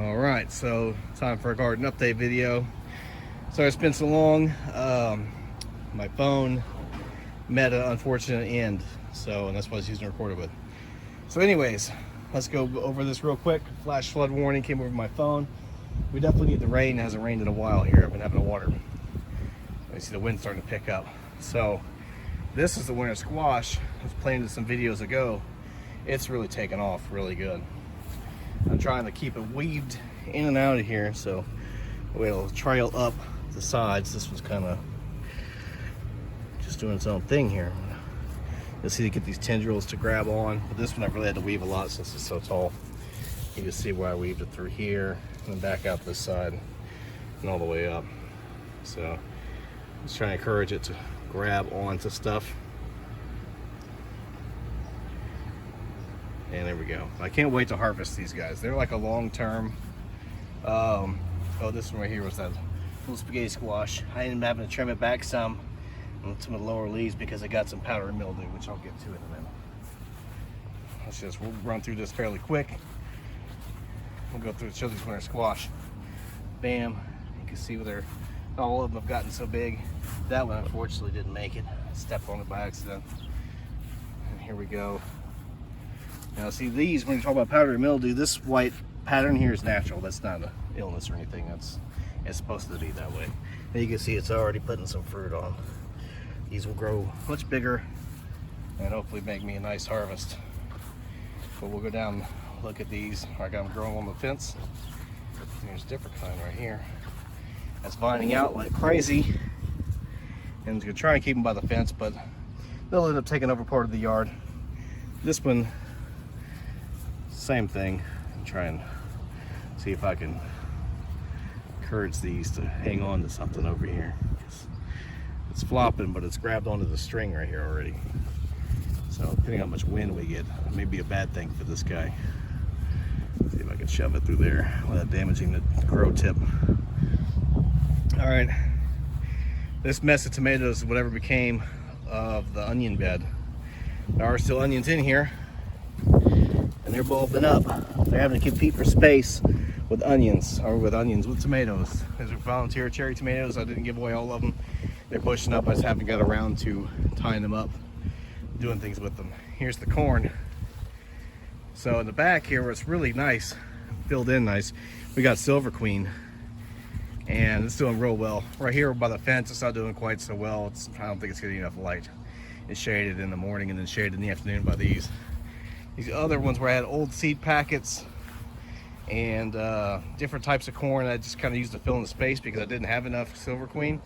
All right, so time for a garden update video. Sorry it's been so long. My phone met an unfortunate end, and that's what I was using to record it with. So anyways, let's go over this real quick. Flash flood warning came over my phone. We definitely need the rain. It hasn't rained in a while here. I've been having to water. I see the wind starting to pick up. So this is the winter squash. I was planting some videos ago. It's really taken off really good. I'm trying to keep it weaved in and out of here so it'll trail up the sides. This was kind of just doing its own thing here. You'll see to get these tendrils to grab on, but this one I really had to weave a lot since it's so tall. You can see where I weaved it through here and then back out this side and all the way up. So just trying to encourage it to grab onto stuff. And there we go. I can't wait to harvest these guys. They're like a long-term. Oh, this one right here was that little spaghetti squash. I ended up having to trim it back some on some of the lower leaves because I got some powdery mildew, which I'll get to in a minute. We'll run through this fairly quick. We'll go through and show these winter squash. Bam. You can see where all of them have gotten so big. That one unfortunately didn't make it. I stepped on it by accident. And here we go. Now see these, when you talk about powdery mildew, this white pattern here is natural. That's not an illness or anything. It's supposed to be that way. And you can see it's already putting some fruit on. These will grow much bigger and hopefully make me a nice harvest. But we'll go down and look at these. I got them growing on the fence. There's a different kind right here. That's vining out like crazy. And I'm gonna try and keep them by the fence, but they'll end up taking over part of the yard. This one, same thing. I'm trying to see if I can encourage these to hang on to something over here. It's flopping, but it's grabbed onto the string right here already. So depending on how much wind we get, it may be a bad thing for this guy. See if I can shove it through there without damaging the grow tip. All right, this mess of tomatoes is whatever became of the onion bed. There are still onions in here, and they're bulbing up. They're having to compete for space with with tomatoes. These are volunteer cherry tomatoes. I didn't give away all of them. They're pushing up. I just haven't got around to tying them up, doing things with them. Here's the corn. So in the back here, where it's really nice, filled in nice, we got Silver Queen, and it's doing real well. Right here by the fence, it's not doing quite so well. I don't think it's getting enough light. It's shaded in the morning and then shaded in the afternoon by these. These other ones where I had old seed packets and different types of corn I just kind of used to fill in the space because I didn't have enough Silver Queen.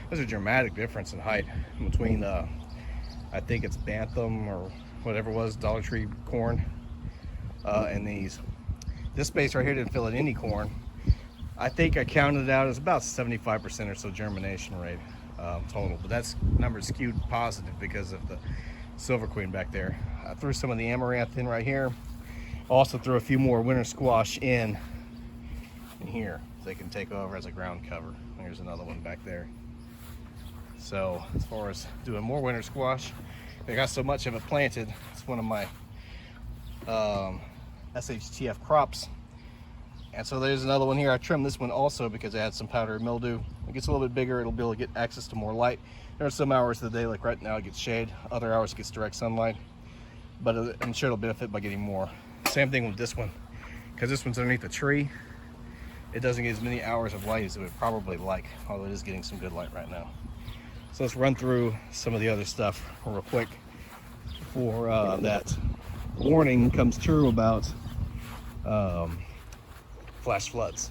There's a dramatic difference in height between I think it's Bantam or whatever it was, Dollar Tree corn, and these. This space right here didn't fill in any corn. I think I counted it out as about 75% or so germination rate total, but that's number skewed positive because of the Silver Queen back there. I threw some of the amaranth in right here. Also threw a few more winter squash in here so they can take over as a ground cover. There's another one back there. So as far as doing more winter squash, I got so much of it planted. It's one of my SHTF crops. And so there's another one here. I trimmed this one also because it had some powdery mildew. It gets a little bit bigger, it'll be able to get access to more light. There are some hours of the day, like right now it gets shade, other hours it gets direct sunlight, but I'm sure it'll benefit by getting more. Same thing with this one, because this one's underneath a tree. It doesn't get as many hours of light as it would probably like, although it is getting some good light right now. So let's run through some of the other stuff real quick before that warning comes true about flash floods.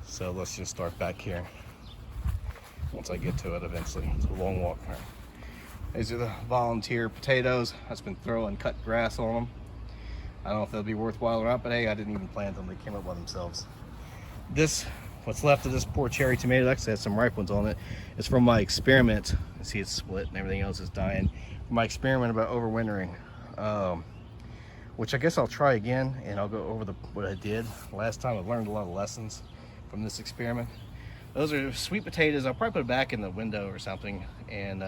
So let's just start back here once I get to it eventually. It's a long walk. These are the volunteer potatoes. I've just been throwing cut grass on them. I don't know if they'll be worthwhile or not, but hey, I didn't even plant them. They came up by themselves. What's left of this poor cherry tomato, actually has some ripe ones on it. It's from my experiment. You see it's split and everything else is dying. My experiment about overwintering, which I guess I'll try again, and I'll go over what I did. Last time I learned a lot of lessons from this experiment. Those are sweet potatoes. I'll probably put it back in the window or something. And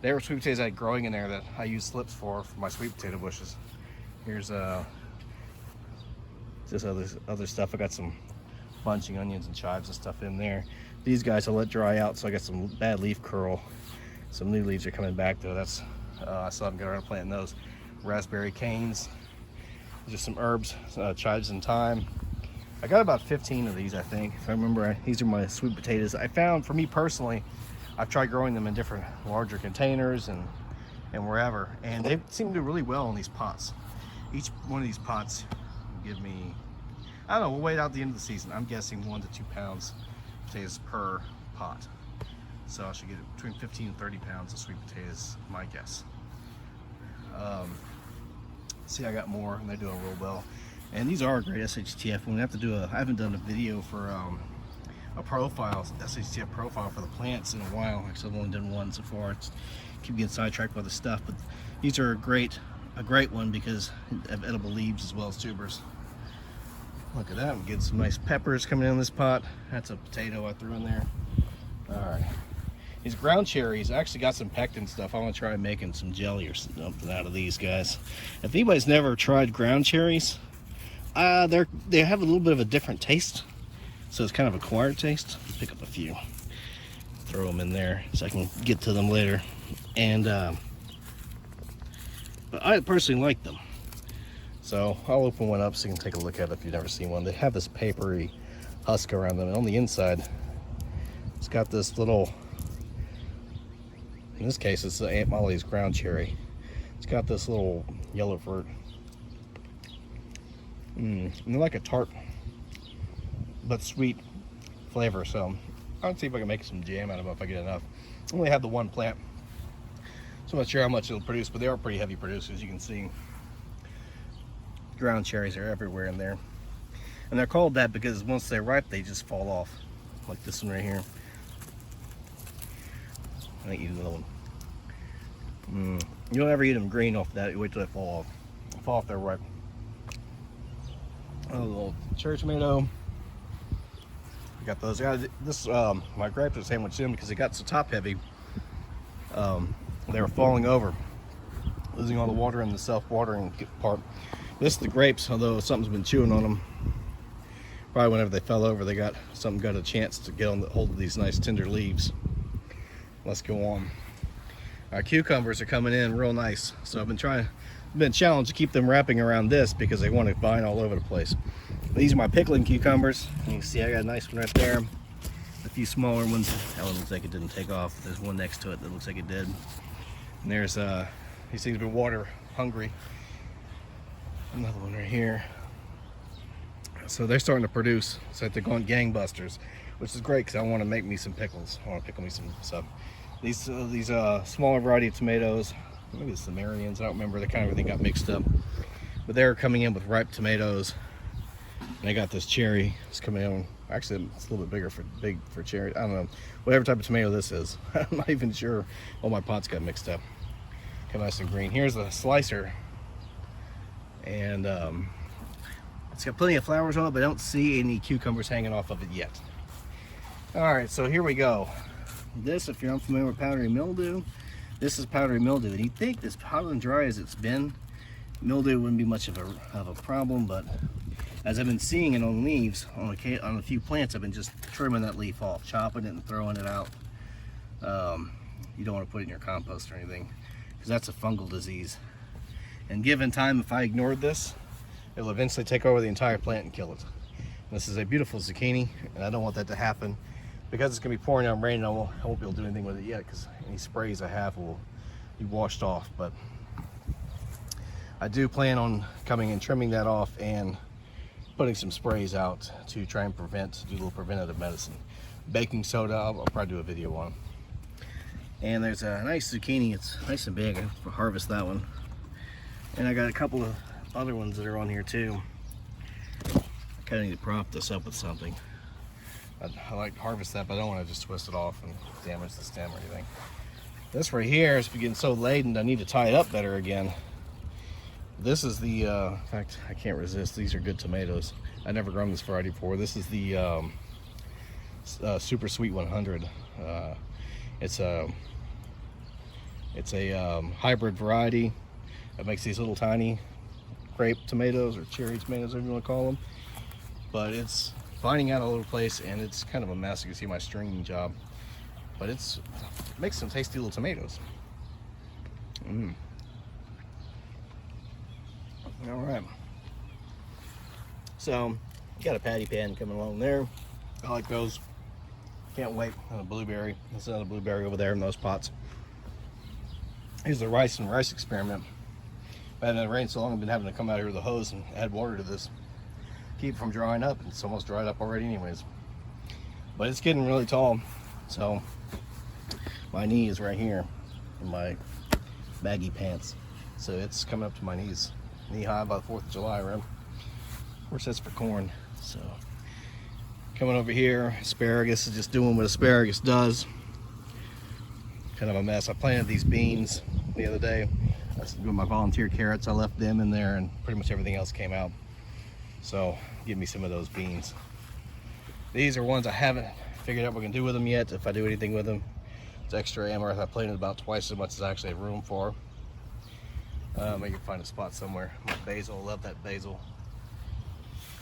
there were sweet potatoes I had growing in there that I use slips for my sweet potato bushes. Here's just other stuff. I got some bunching onions and chives and stuff in there. These guys I'll let dry out, so I got some bad leaf curl. Some new leaves are coming back though. That's I still haven't got around to planting those. Raspberry canes, just some herbs, chives and thyme. I got about 15 of these, I think, if I remember. These are my sweet potatoes. I found, for me personally, I've tried growing them in different larger containers and wherever, and they seem to do really well in these pots. Each one of these pots will give me, I don't know, we'll wait out the end of the season. I'm guessing 1 to 2 pounds potatoes per pot. So I should get between 15 and 30 pounds of sweet potatoes, my guess. See, I got more, and they're doing real well. And these are a great SHTF. We have to do I haven't done a video for a profile, SHTF profile for the plants in a while. Actually, I've only done one so far. It's keep getting sidetracked by the stuff, but these are a great one because of edible leaves as well as tubers. Look at that. We get some nice peppers coming in this pot. That's a potato I threw in there. All right. These ground cherries, I actually got some pectin stuff. I want to try making some jelly or something out of these guys. If anybody's never tried ground cherries, they have a little bit of a different taste. So it's kind of acquired taste. Pick up a few, throw them in there so I can get to them later. And but I personally like them. So I'll open one up so you can take a look at it if you've never seen one. They have this papery husk around them, and on the inside, it's got this little, in this case, it's the Aunt Molly's ground cherry. It's got this little yellow fruit. And they're like a tart, but sweet flavor. So I'll see if I can make some jam out of them if I get enough. I only have the one plant, so I'm not sure how much it'll produce, but they are pretty heavy producers. You can see ground cherries are everywhere in there. And they're called that because once they're ripe, they just fall off. Like this one right here. I think you eat another one. You don't ever eat them green off that. You wait till they fall off. Fall off, they're ripe. A little cherry tomato. We got those. This my grapes are sandwiched in because it got so top heavy. They were falling over, losing all the water in the self-watering part. This is the grapes, although something's been chewing on them. Probably whenever they fell over, something got a chance to get on the hold of these nice tender leaves. Let's go on. Our cucumbers are coming in real nice, so I've been challenged to keep them wrapping around this because they want to vine all over the place. These are my pickling cucumbers. You can see I got a nice one right there. A few smaller ones. That one looks like it didn't take off. There's one next to it that looks like it did. And there's these things have been water hungry. Another one right here. So they're starting to produce. So they're going gangbusters, which is great because I want to make me some pickles. I want to pickle me some stuff. These smaller variety of tomatoes, maybe the Sumerians, I don't remember. They kind of everything got mixed up. But they're coming in with ripe tomatoes. And I got this cherry. It's coming in. Actually, it's a little bit big for cherry. I don't know. Whatever type of tomato this is. I'm not even sure. All my pots got mixed up. Come nice and green. Here's a slicer. And it's got plenty of flowers on it, but I don't see any cucumbers hanging off of it yet. Alright, so here we go. This, if you're unfamiliar with powdery mildew, this is powdery mildew. And you'd think this hot and dry as it's been, mildew wouldn't be much of a problem, but as I've been seeing it on leaves, on a few plants, I've been just trimming that leaf off, chopping it and throwing it out. You don't want to put it in your compost or anything, because that's a fungal disease. And given time, if I ignored this, it'll eventually take over the entire plant and kill it. And this is a beautiful zucchini, and I don't want that to happen. Because it's going to be pouring down rain, I won't be able to do anything with it yet, because any sprays I have will be washed off. But I do plan on coming and trimming that off and putting some sprays out to try and do a little preventative medicine. Baking soda, I'll probably do a video on. And there's a nice zucchini. It's nice and big. I'll harvest that one. And I got a couple of other ones that are on here too. I kind of need to prop this up with something. I like to harvest that, but I don't want to just twist it off and damage the stem or anything. This right here is getting so laden, I need to tie it up better again. This is the, in fact, I can't resist. These are good tomatoes. I never grown this variety before. This is the Super Sweet 100. It's a hybrid variety that makes these little tiny grape tomatoes or cherry tomatoes, whatever you want to call them. But it's finding out a little place, and it's kind of a mess. You can see my stringing job, but it makes some tasty little tomatoes. All right, so got a patty pan coming along there. I like those. Can't wait on a blueberry. There's another blueberry over there in those pots. Here's the rice and rice experiment. But it rained so long, I've been having to come out here with a hose and add water to this, keep it from drying up. It's almost dried up already anyways, but it's getting really tall. So my knee is right here in my baggy pants, so it's coming up to my knees, knee high by the 4th of July, right? Of course that's for corn. So coming over here, asparagus is just doing what asparagus does. Kind of a mess. I planted these beans the other day. I was doing my volunteer carrots. I left them in there, and pretty much everything else came out. So give me some of those beans. These are ones I haven't figured out what we can do with them yet, if I do anything with them. It's extra amaranth. I planted about twice as much as I actually have room for. I can find a spot somewhere. My basil, love that basil.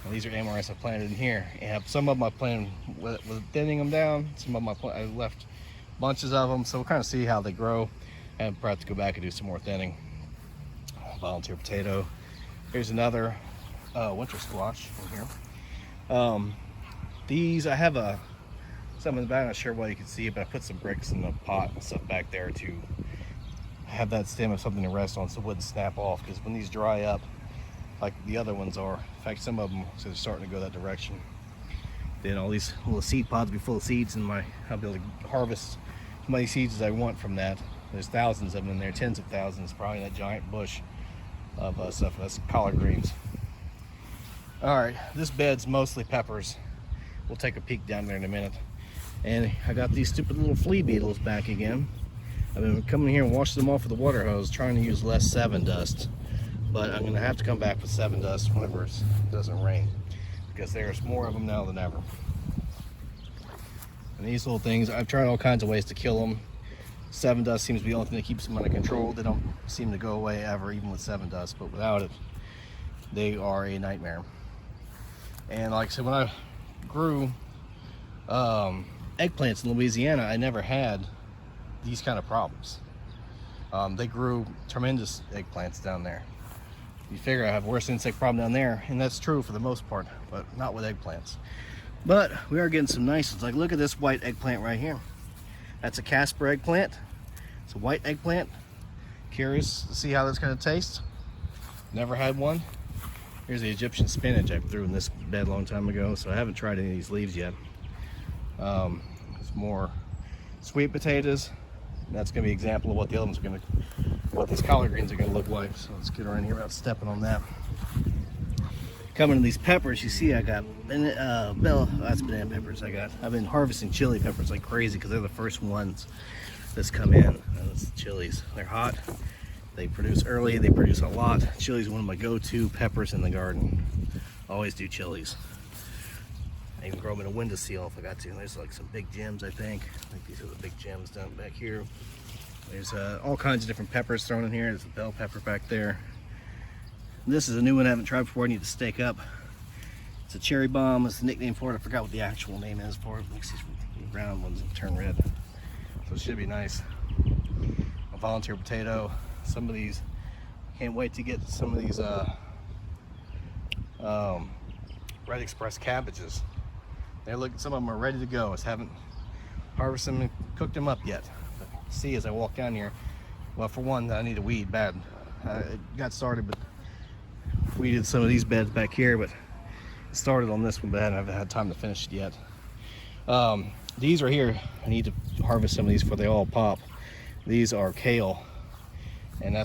And these are amaranths I planted in here. And some of them I planted with thinning them down. Some of them I left bunches of them. So we'll kind of see how they grow. And probably have to go back and do some more thinning. Volunteer potato. Here's another winter squash in here. These, I have some in the back. I'm not sure what you can see, but I put some bricks in the pot and stuff back there to have that stem of something to rest on so it wouldn't snap off, because when these dry up like the other ones are, in fact some of them, so they're starting to go that direction, then all these little seed pods will be full of seeds, and I'll be able to harvest as many seeds as I want from that. There's thousands of them in there, tens of thousands, probably in that giant bush of stuff. That's collard greens. All right, this bed's mostly peppers. We'll take a peek down there in a minute. And I got these stupid little flea beetles back again. I've been coming here and washing them off with a water hose, trying to use less 7 dust. But I'm gonna have to come back with 7 dust whenever it doesn't rain, because there's more of them now than ever. And these little things, I've tried all kinds of ways to kill them. 7 dust seems to be the only thing that keeps them under control. They don't seem to go away ever, even with 7 dust, but without it, they are a nightmare. And like I said, when I grew eggplants in Louisiana, I never had these kind of problems. They grew tremendous eggplants down there. You figure I have worse insect problem down there, and that's true for the most part, but not with eggplants. But we are getting some nice ones. Like, look at this white eggplant right here. That's a Casper eggplant. It's a white eggplant. Curious to see how that's going to taste. Never had one. Here's the Egyptian spinach I threw in this bed a long time ago, so I haven't tried any of these leaves yet. It's more sweet potatoes. That's going to be an example of what the other ones are going to, what these collard greens are going to look like. So let's get around here without stepping on that. Coming to these peppers, you see I got that's banana peppers. I've been harvesting chili peppers like crazy because they're the first ones that's come in. And it's the chilies. They're hot. They produce early. They produce a lot. Chili is one of my go-to peppers in the garden. Always do chilies. I even grow them in a windowsill if I got to. There's like some big gems, I think. These are the big gems down back here. There's all kinds of different peppers thrown in here. There's a bell pepper back there. This is a new one I haven't tried before. I need to stake up. It's a cherry bomb. It's the nickname for it. I forgot what the actual name is for it. These brown ones that turn red. So it should be nice. A volunteer potato. Some of these, can't wait to get some of these Red Express cabbages. Some of them are ready to go. I just haven't harvested them and cooked them up yet. But see, as I walk down here, well, for one, I need a weed bad. It got started, but weeded some of these beds back here, but it started on this one, but I haven't had time to finish it yet. These right here, I need to harvest some of these before they all pop. These are kale, and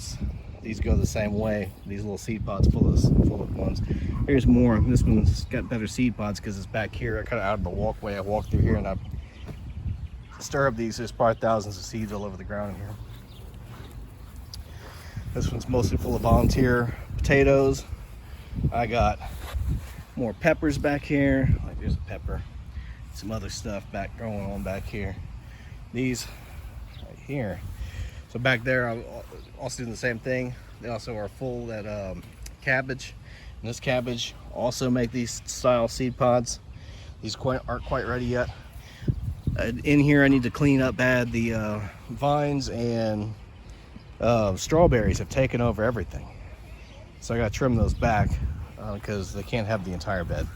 these go the same way. These little seed pods full of ones. Here's more. This one's got better seed pods because it's back here. I cut it out of the walkway. I walk through here and I stir up these. There's probably thousands of seeds all over the ground in here. This one's mostly full of volunteer potatoes. I got more peppers back here. Like, there's a pepper. Some other stuff going on back here. These right here. So back there, I'm also doing the same thing. They also are full that cabbage. And this cabbage also make these style seed pods. These aren't quite ready yet. In here I need to clean up bad. The vines and strawberries have taken over everything. So I gotta trim those back because they can't have the entire bed.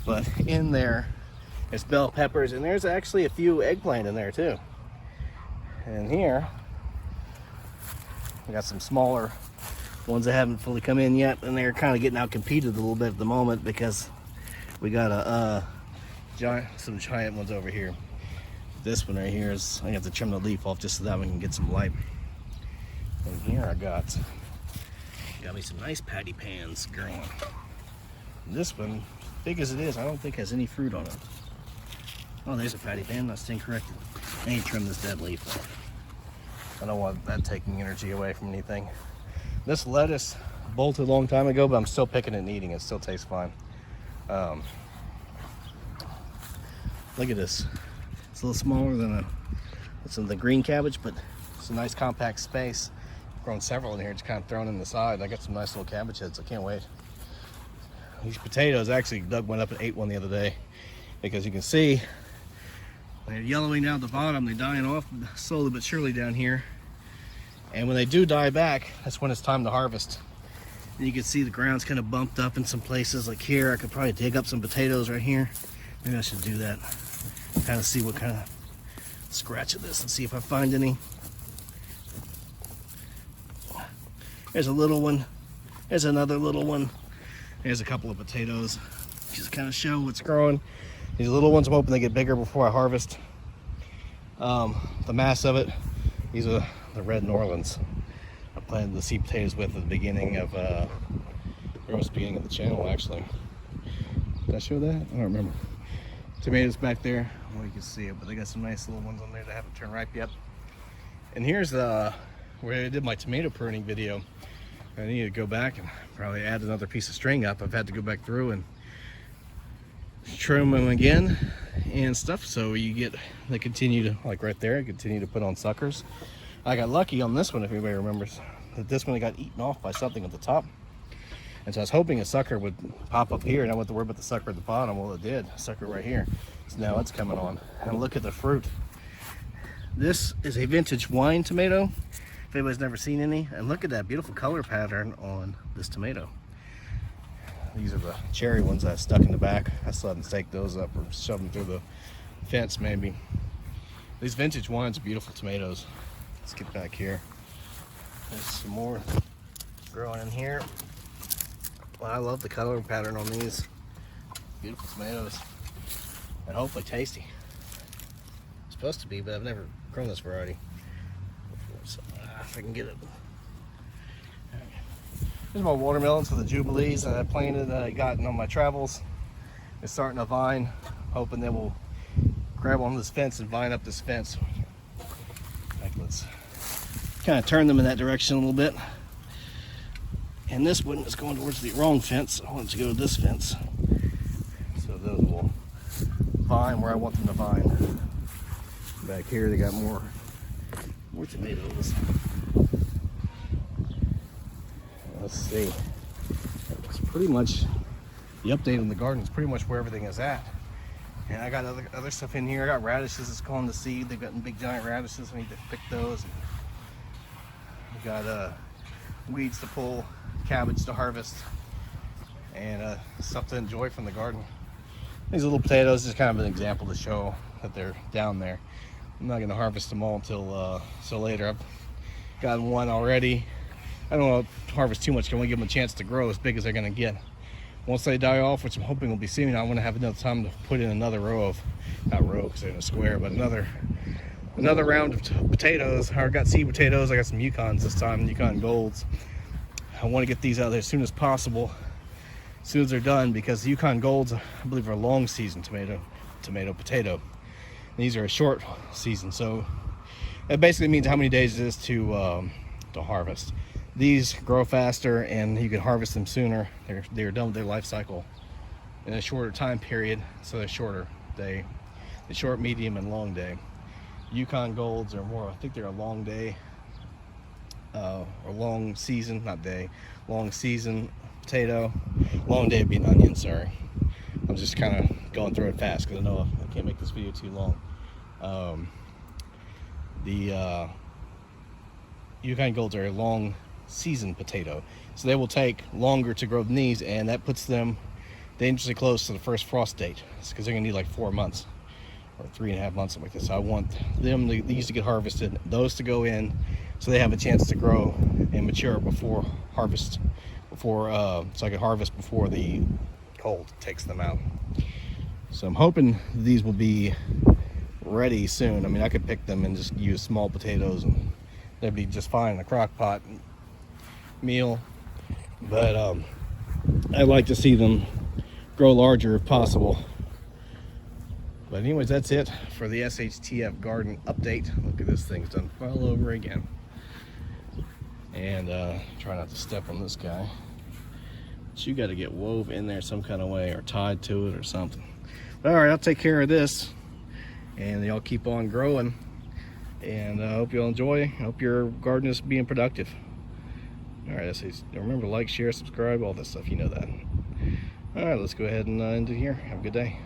But in there, it's bell peppers, and there's actually a few eggplant in there too. And here, we got some smaller ones that haven't fully come in yet, and they're kind of getting out competed a little bit at the moment because we got some giant ones over here. This one right here is, I have to trim the leaf off just so that we can get some light. And here I got me some nice patty pans growing. And this one, big as it is, I don't think has any fruit on it. Oh, there's a patty pan, that's incorrect. I need to trim this dead leaf off. I don't want that taking energy away from anything. This lettuce bolted a long time ago, but I'm still picking it and eating it. It still tastes fine. Look at this. It's a little smaller than the green cabbage, but it's a nice compact space. I've grown several in here, just kind of thrown in the side. I got some nice little cabbage heads. I can't wait. These potatoes, actually, Doug went up and ate one the other day because you can see they're yellowing down at the bottom. They're dying off slowly but surely down here. And when they do die back, that's when it's time to harvest. And you can see the ground's kind of bumped up in some places. Like here, I could probably dig up some potatoes right here. Maybe I should do that. Kind of see what kind of scratch at this and see if I find any. There's a little one. There's another little one. There's a couple of potatoes. Just kind of show what's growing. These little ones, I'm hoping they get bigger before I harvest. The mass of it, these are the red Norlands I planted the seed potatoes with at the beginning of the beginning of the channel, actually. Did I show that? I don't remember. Tomatoes back there. Well, you can see it, but they got some nice little ones on there that haven't turned ripe yet. And here's where I did my tomato pruning video. I need to go back and probably add another piece of string up. I've had to go back through and trim them again and stuff, so you get, they continue to, like right there, continue to put on suckers. I got lucky on this one, if anybody remembers, that this one got eaten off by something at the top. And so I was hoping a sucker would pop up here and I went to worry about the sucker at the bottom. Well, it did. Sucker right here. So now it's coming on. And look at the fruit. This is a vintage wine tomato, if anybody's never seen any. And look at that beautiful color pattern on this tomato. These are the cherry ones that I stuck in the back. I still haven't staked those up or shoved them through the fence maybe. These vintage wines are beautiful tomatoes. Let's get back here. There's some more growing in here. Well, I love the color pattern on these. Beautiful tomatoes. And hopefully tasty. It's supposed to be, but I've never grown this variety before, so if I can get it. Here's my watermelons for the Jubilees that I planted that I gotten on my travels. It's starting to vine. Hoping they will grab on this fence and vine up this fence. Like, let's kind of turn them in that direction a little bit. And this one is going towards the wrong fence. I want it to go to this fence. So those will vine where I want them to vine. Back here they got more tomatoes. Let's see. It's pretty much, the update on the garden is pretty much where everything is at. And I got other stuff in here. I got radishes that's calling to seed. They've got big giant radishes. I need to pick those. We got weeds to pull, cabbage to harvest, and stuff to enjoy from the garden. These little potatoes is kind of an example to show that they're down there. I'm not going to harvest them all until so later. I've gotten one already. I don't want to harvest too much. I want to give them a chance to grow as big as they're going to get. Once they die off, which I'm hoping will be soon, I want to have enough time to put in another row of, not row because they're in a square, but another round of potatoes. I got seed potatoes. I got some Yukons this time, Yukon Golds. I want to get these out there as soon as possible, as soon as they're done, because the Yukon Golds, I believe, are a long season potato. These are a short season, so that basically means how many days it is to harvest. These grow faster and you can harvest them sooner. They're done with their life cycle in a shorter time period, so they're shorter day. The short, medium, and long day. Yukon Golds are more, I think they're a long day or long season, not day, long season potato. Long day would be an onion, sorry. I'm just kind of going through it fast because I know I can't make this video too long. The Yukon Golds are a long season potato, so they will take longer to grow than these, and that puts them dangerously close to the first frost date. It's because they're gonna need like 4 months or 3.5 months, something like this. So I want these to get harvested, those to go in, so they have a chance to grow and mature before harvest, so I can harvest before the cold takes them out. So I'm hoping these will be ready soon. I mean, I could pick them and just use small potatoes and they'd be just fine in a crock pot meal, but I'd like to see them grow larger if possible. But anyways, that's it for the SHTF Garden update. Look at this thing's done all over again. And try not to step on this guy. But you got to get wove in there some kind of way or tied to it or something. But all right, I'll take care of this, and y'all keep on growing. And I hope you all enjoy. I hope your garden is being productive. All right, remember to like, share, subscribe, all this stuff. You know that. All right, let's go ahead and end it here. Have a good day.